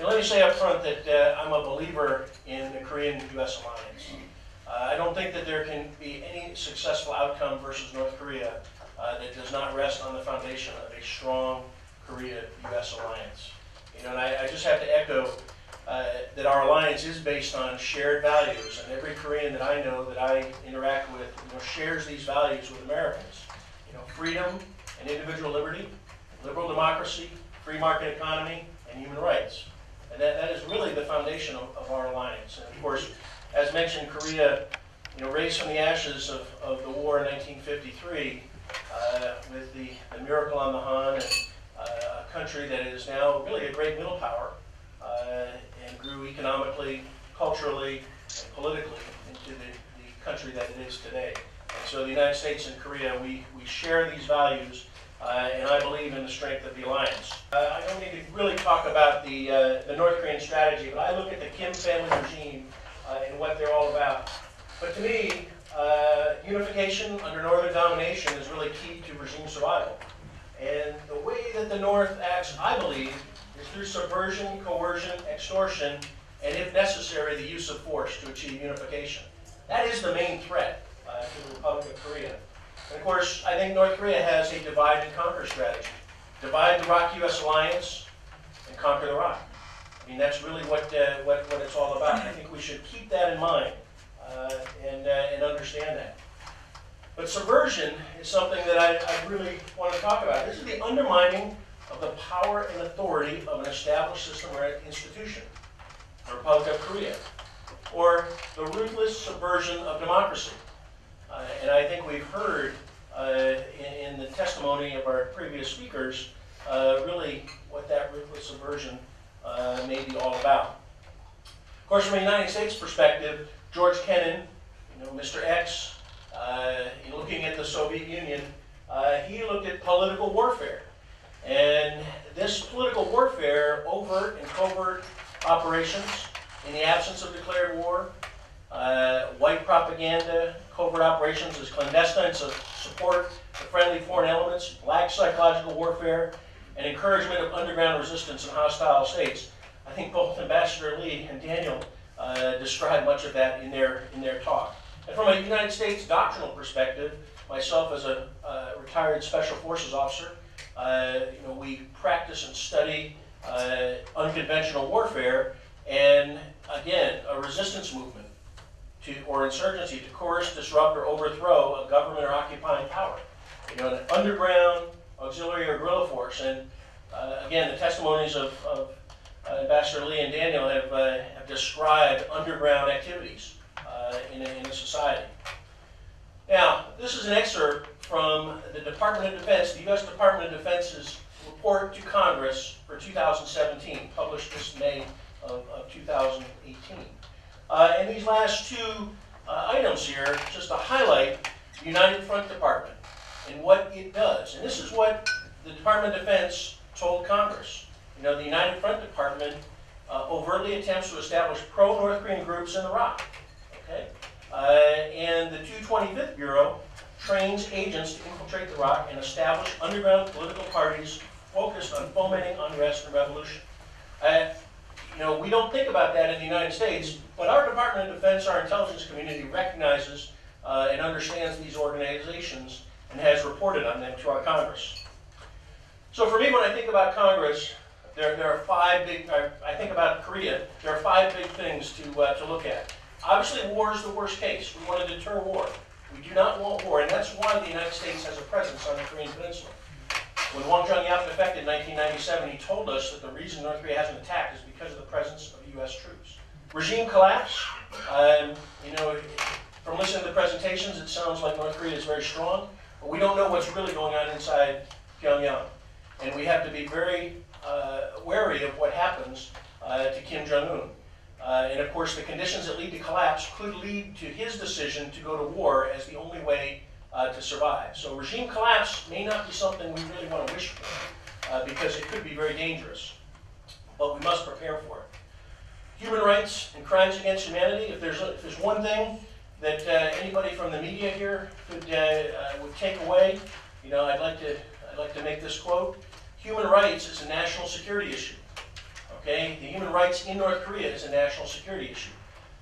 Let me say up front that I'm a believer in the Korean-U.S. alliance. I don't think that there can be any successful outcome versus North Korea that does not rest on the foundation of a strong Korea-U.S. alliance. You know, and I just have to echo that our alliance is based on shared values, and every Korean that I know that I interact with, you know, shares these values with Americans. You know, freedom and individual liberty, liberal democracy, free market economy, and human rights. And that is really the foundation of our alliance. And of course, as mentioned, Korea, you know, raised from the ashes of the war in 1953 with the miracle on the Han, and a country that is now really a great middle power and grew economically, culturally, and politically into the country that it is today. And so the United States and Korea, we share these values, and I believe in the strength of the alliance. I don't need to really talk about the North Korean strategy, but I look at the Kim family regime and what they're all about. But to me, unification under Northern domination is really key to regime survival. And the way that the North acts, I believe, is through subversion, coercion, extortion, and if necessary, the use of force to achieve unification. That is the main threat to the Republic of Korea. And of course, I think North Korea has a divide and conquer strategy. Divide the ROC-U.S. alliance and conquer the ROC. I mean, that's really what it's all about. I think we should keep that in mind and understand that. But subversion is something that I really want to talk about. This is the undermining of the power and authority of an established system or institution, the Republic of Korea, or the ruthless subversion of democracy. And I think we've heard in the testimony of our previous speakers really what that ruthless subversion may be all about. Of course, from a United States perspective, George Kennan, you know, Mr. X, looking at the Soviet Union, he looked at political warfare. And this political warfare, overt and covert operations in the absence of declared war, white propaganda, covert operations as clandestine support of friendly foreign elements, black psychological warfare, and encouragement of underground resistance in hostile states. I think both Ambassador Lee and Daniel described much of that in their talk. And from a United States doctrinal perspective, myself as a retired Special Forces officer, you know, we practice and study unconventional warfare, and again, a resistance movement or insurgency to coerce, disrupt, or overthrow a government or occupying power. You know, an underground auxiliary or guerrilla force. And again, the testimonies of Ambassador Lee and Daniel have described underground activities in a society. Now, this is an excerpt from the Department of Defense, the U.S. Department of Defense's report to Congress for 2017, published this May of 2018. And these last two items here, just to highlight the United Front Department and what it does. And this is what the Department of Defense told Congress. You know, the United Front Department overtly attempts to establish pro-North Korean groups in the ROC. Okay? And the 225th Bureau trains agents to infiltrate the ROC and establish underground political parties focused on fomenting unrest and revolution. You know, we don't think about that in the United States, but our Department of Defense, our intelligence community, recognizes and understands these organizations and has reported on them to our Congress. So for me, when I think about Congress, there are five big, I think about Korea, there are five big things to look at. Obviously, war is the worst case. We want to deter war. We do not want war, and that's why the United States has a presence on the Korean Peninsula. When Wang Zhongyao defected in 1997, he told us that the reason North Korea hasn't attacked is because of the presence of U.S. troops. Regime collapse. You know, from listening to the presentations, it sounds like North Korea is very strong, but we don't know what's really going on inside Pyongyang. And we have to be very wary of what happens to Kim Jong-un. And of course, the conditions that lead to collapse could lead to his decision to go to war as the only way to survive. So regime collapse may not be something we really want to wish for because it could be very dangerous. But we must prepare for it. Human rights and crimes against humanity. If there's one thing that anybody from the media here would take away, you know, I'd like to make this quote: human rights is a national security issue. Okay, the human rights in North Korea is a national security issue.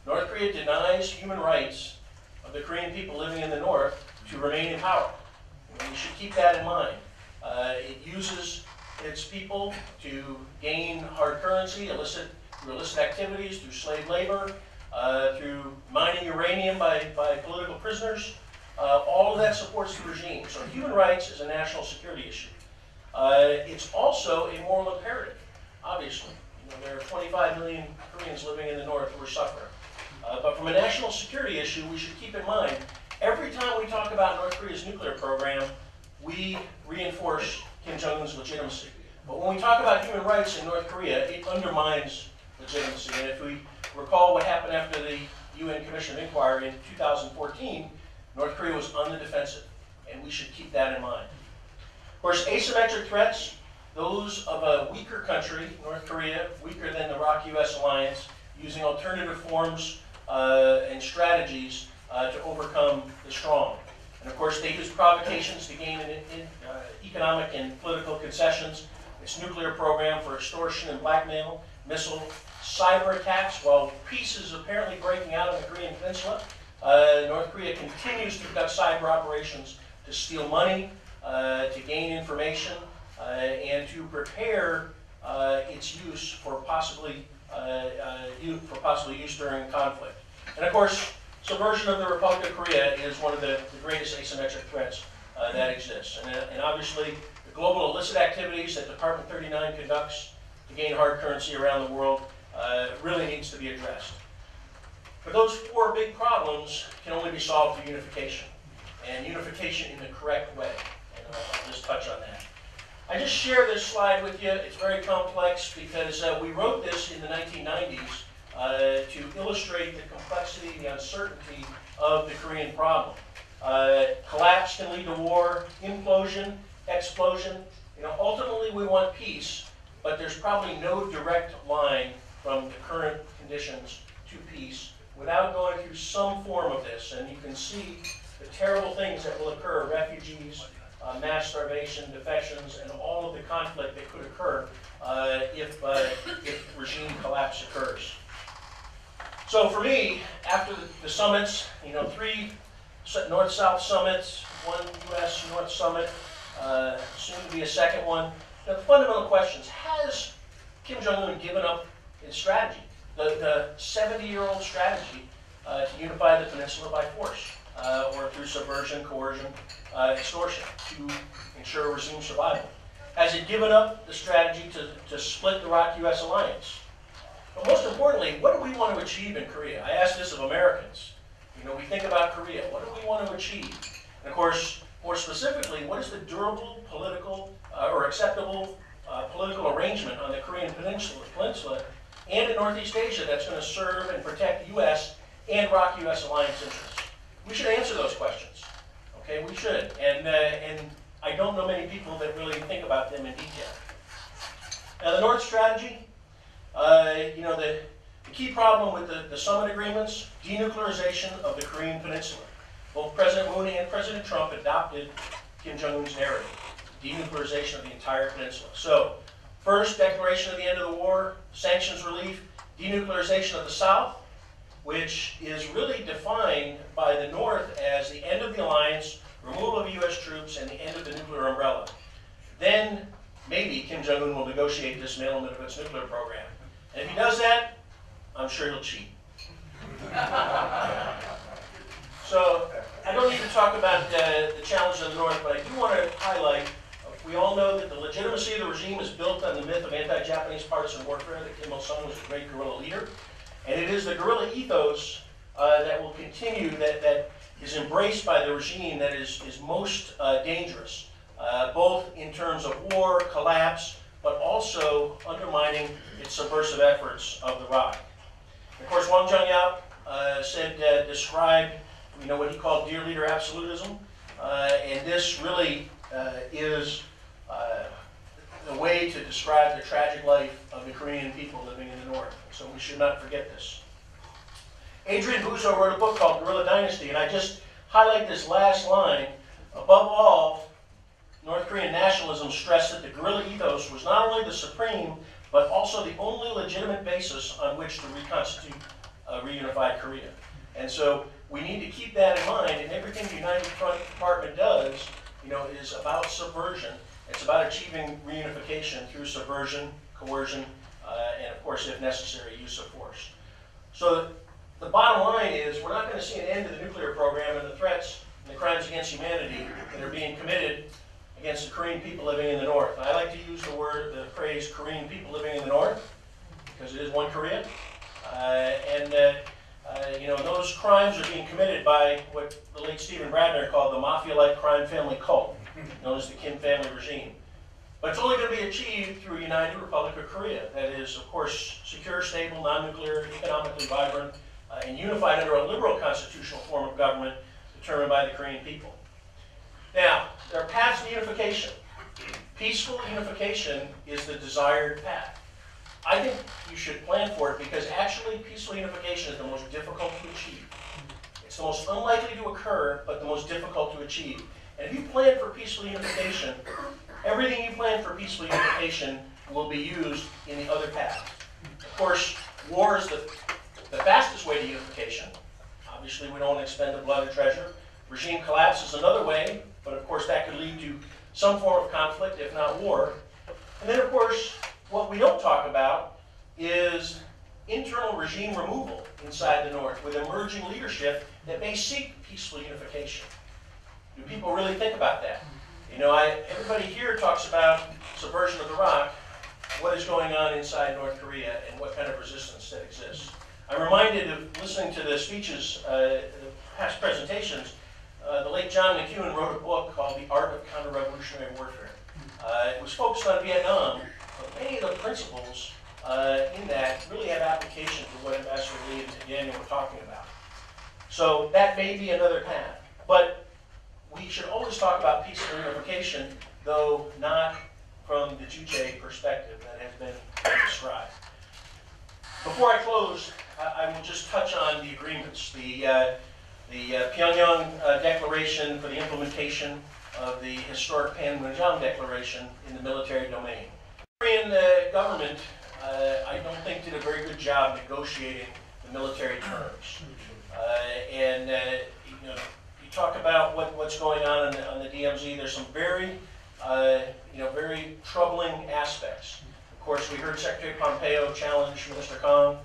North Korea denies human rights of the Korean people living in the north to remain in power. And we should keep that in mind. It uses its people to gain hard currency, through illicit activities, through slave labor, through mining uranium by political prisoners. All of that supports the regime. So human rights is a national security issue. It's also a moral imperative, obviously. You know, there are 25 million Koreans living in the north who are suffering. But from a national security issue, we should keep in mind, every time we talk about North Korea's nuclear program, we reinforce Kim Jong-un's legitimacy. But when we talk about human rights in North Korea, it undermines legitimacy. And if we recall what happened after the UN Commission of Inquiry in 2014, North Korea was on the defensive, and we should keep that in mind. Of course, asymmetric threats, those of a weaker country, North Korea, weaker than the ROC-US alliance, using alternative forms and strategies to overcome the strong. And of course, they use provocations to gain economic and political concessions. Its nuclear program for extortion and blackmail, missile, cyber attacks. While peace is apparently breaking out on the Korean Peninsula, North Korea continues to conduct cyber operations to steal money, to gain information, and to prepare its use for possibly use during conflict. And of course, subversion of the Republic of Korea is one of the greatest asymmetric threats that exists. And obviously, the global illicit activities that Department 39 conducts to gain hard currency around the world really needs to be addressed. But those four big problems can only be solved through unification, and unification in the correct way. And I'll just touch on that. I just share this slide with you. It's very complex because we wrote this in the 1990s to illustrate the complexity, the uncertainty of the Korean problem. Collapse can lead to war, implosion, explosion. You know, ultimately we want peace, but there's probably no direct line from the current conditions to peace without going through some form of this. And you can see the terrible things that will occur, refugees, mass starvation, defections, and all of the conflict that could occur if regime collapse occurs. So for me, after the summits, you know, 3 North-South summits, 1 U.S. North summit, soon to be a second one. Now, the fundamental questions: has Kim Jong-un given up his strategy, the 70-year-old strategy to unify the peninsula by force, or through subversion, coercion, extortion, to ensure regime survival? Has it given up the strategy to split the ROC-US alliance? But most importantly, what do we want to achieve in Korea? I ask this of Americans. You know, we think about Korea. What do we want to achieve? And of course, more specifically, what is the durable political or acceptable political arrangement on the Korean Peninsula and in Northeast Asia that's going to serve and protect U.S. and ROC-US alliance interests? We should answer those questions. Okay, we should. And I don't know many people that really think about them in detail. Now, the North strategy, you know, the key problem with the summit agreements, denuclearization of the Korean Peninsula. Both President Moon and President Trump adopted Kim Jong-un's narrative, denuclearization of the entire peninsula. So, first, declaration of the end of the war, sanctions relief, denuclearization of the South, which is really defined by the North as the end of the alliance, removal of U.S. troops, and the end of the nuclear umbrella. Then, maybe Kim Jong-un will negotiate dismantlement of its nuclear program. And if he does that, I'm sure he'll cheat. So, I don't need to talk about the challenge of the North, but I do want to highlight, we all know that the legitimacy of the regime is built on the myth of anti-Japanese partisan warfare, that Kim Il-sung was a great guerrilla leader. And it is the guerrilla ethos that will continue, that is embraced by the regime, that is most dangerous, both in terms of war, collapse, but also undermining its subversive efforts of the ROC. Of course, Wang Zhongyao described, you know, what he called dear leader absolutism, and this really is a way to describe the tragic life of the Korean people living in the North. So we should not forget this. Adrian Buzo wrote a book called Guerrilla Dynasty, and I just highlight this last line. Above all, North Korean nationalism stressed that the guerrilla ethos was not only the supreme, but also the only legitimate basis on which to reconstitute a reunified Korea. And so we need to keep that in mind, and everything the United Front Department does, is about subversion. It's about achieving reunification through subversion, coercion, and of course, if necessary, use of force. So the bottom line is we're not going to see an end to the nuclear program and the threats and the crimes against humanity that are being committed against the Korean people living in the North. And I like to use the phrase Korean people living in the North because it is one Korea. Those crimes are being committed by what the late Stephen Bradner called the mafia-like crime family cult, known as the Kim family regime. But it's only going to be achieved through a united Republic of Korea that is, of course, secure, stable, non-nuclear, economically vibrant, and unified under a liberal constitutional form of government determined by the Korean people. Now, there are paths to unification. Peaceful unification is the desired path. I think you should plan for it because actually peaceful unification is the most difficult to achieve. It's the most unlikely to occur, but the most difficult to achieve. And if you plan for peaceful unification, everything you plan for peaceful unification will be used in the other path. Of course, war is the fastest way to unification. Obviously, we don't want to expend the blood or treasure. Regime collapse is another way, but of course that could lead to some form of conflict, if not war. And then, of course, what we don't talk about is internal regime removal inside the North with emerging leadership that may seek peaceful unification. Do people really think about that? Everybody here talks about subversion of the rock. What is going on inside North Korea and what kind of resistance that exists? I'm reminded of listening to the speeches, the past presentations. The late John McEwen wrote a book called The Art of Counter-Revolutionary Warfare. It was focused on Vietnam, but many of the principles in that really have application to what Ambassador Lee and Daniel were talking about. So that may be another path. But we should always talk about peaceful unification, though not from the Juche perspective that has been described. Before I close, I will just touch on the agreements. The Pyongyang Declaration for the implementation of the historic Panmunjom Declaration in the military domain. The Korean government, I don't think, did a very good job negotiating the military terms. You talk about what's going on the DMZ. There's some very, very troubling aspects. Of course, we heard Secretary Pompeo challenge Minister Kang,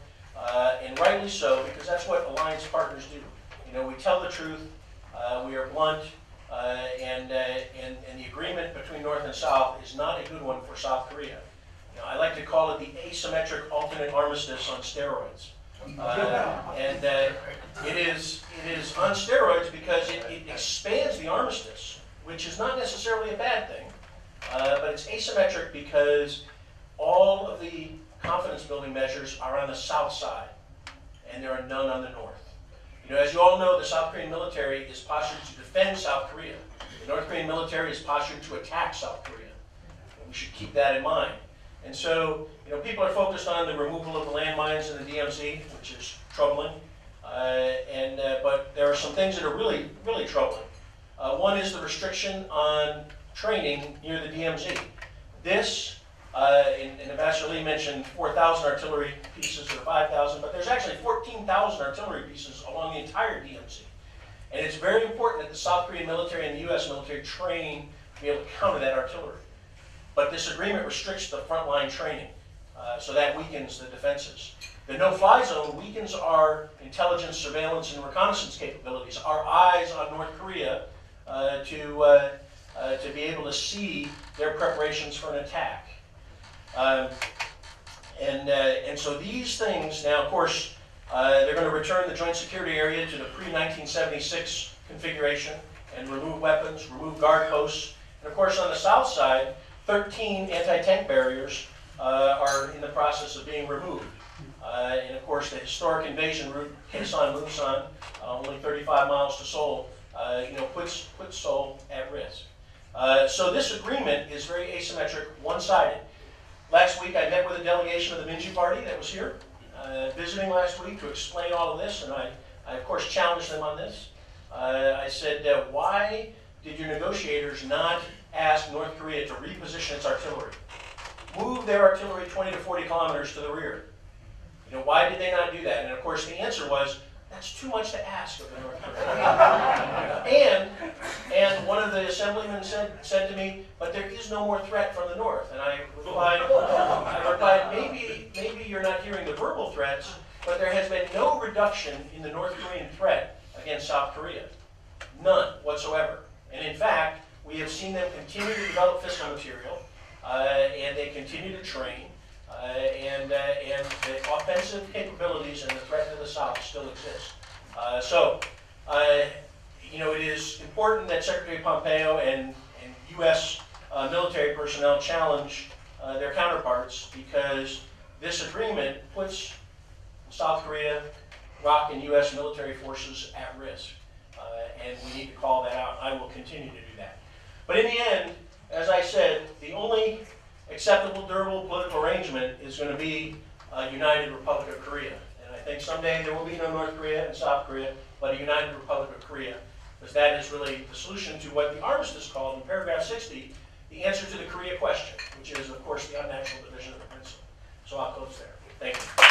and rightly so, because that's what alliance partners do. We tell the truth, we are blunt, and the agreement between North and South is not a good one for South Korea. I like to call it the asymmetric alternate armistice on steroids. It is on steroids because it expands the armistice, which is not necessarily a bad thing, but it's asymmetric because all of the confidence-building measures are on the South side, and there are none on the North. As you all know, the South Korean military is postured to defend South Korea. The North Korean military is postured to attack South Korea. And we should keep that in mind. And so, people are focused on the removal of the landmines in the DMZ, which is troubling. But there are some things that are really, really troubling. One is the restriction on training near the DMZ. This, and Ambassador Lee mentioned 4,000 artillery pieces or 5,000, but there's actually 14,000 artillery pieces along the entire DMZ. And it's very important that the South Korean military and the U.S. military train to be able to counter that artillery. But this agreement restricts the frontline training, so that weakens the defenses. The no-fly zone weakens our intelligence, surveillance, and reconnaissance capabilities, our eyes on North Korea to be able to see their preparations for an attack. And so these things, now of course, they're going to return the joint security area to the pre-1976 configuration and remove weapons, remove guard posts. And of course on the south side, 13 anti-tank barriers are in the process of being removed. And of course the historic invasion route, Kaesong-Munsan, only 35 miles to Seoul, puts Seoul at risk. So this agreement is very asymmetric, one-sided. Last week I met with a delegation of the Minji Party that was here, visiting last week to explain all of this, and I of course challenged them on this. I said, why did your negotiators not ask North Korea to reposition its artillery? move their artillery 20 to 40 kilometers to the rear. You know, why did they not do that? And of course the answer was, that's too much to ask of the North Koreans. And one of the assemblymen said to me, but there is no more threat from the north. And I replied, maybe you're not hearing the verbal threats, but there has been no reduction in the North Korean threat against South Korea. None whatsoever. And in fact, we have seen them continue to develop fissile material, and they continue to train, and the offensive capabilities and the threat to the south still exist. You know, it is important that Secretary Pompeo and U.S. Military personnel challenge their counterparts, because this agreement puts South Korea, ROC, and U.S. military forces at risk. And we need to call that out. I will continue to do that. But in the end, as I said, the only acceptable, durable political arrangement is going to be a united Republic of Korea. And I think someday there will be no North Korea and South Korea, but a united Republic of Korea, because that is really the solution to what the armistice called in paragraph 60, the answer to the Korea question, which is, of course, the unnatural division of the peninsula. So I'll close there. Thank you.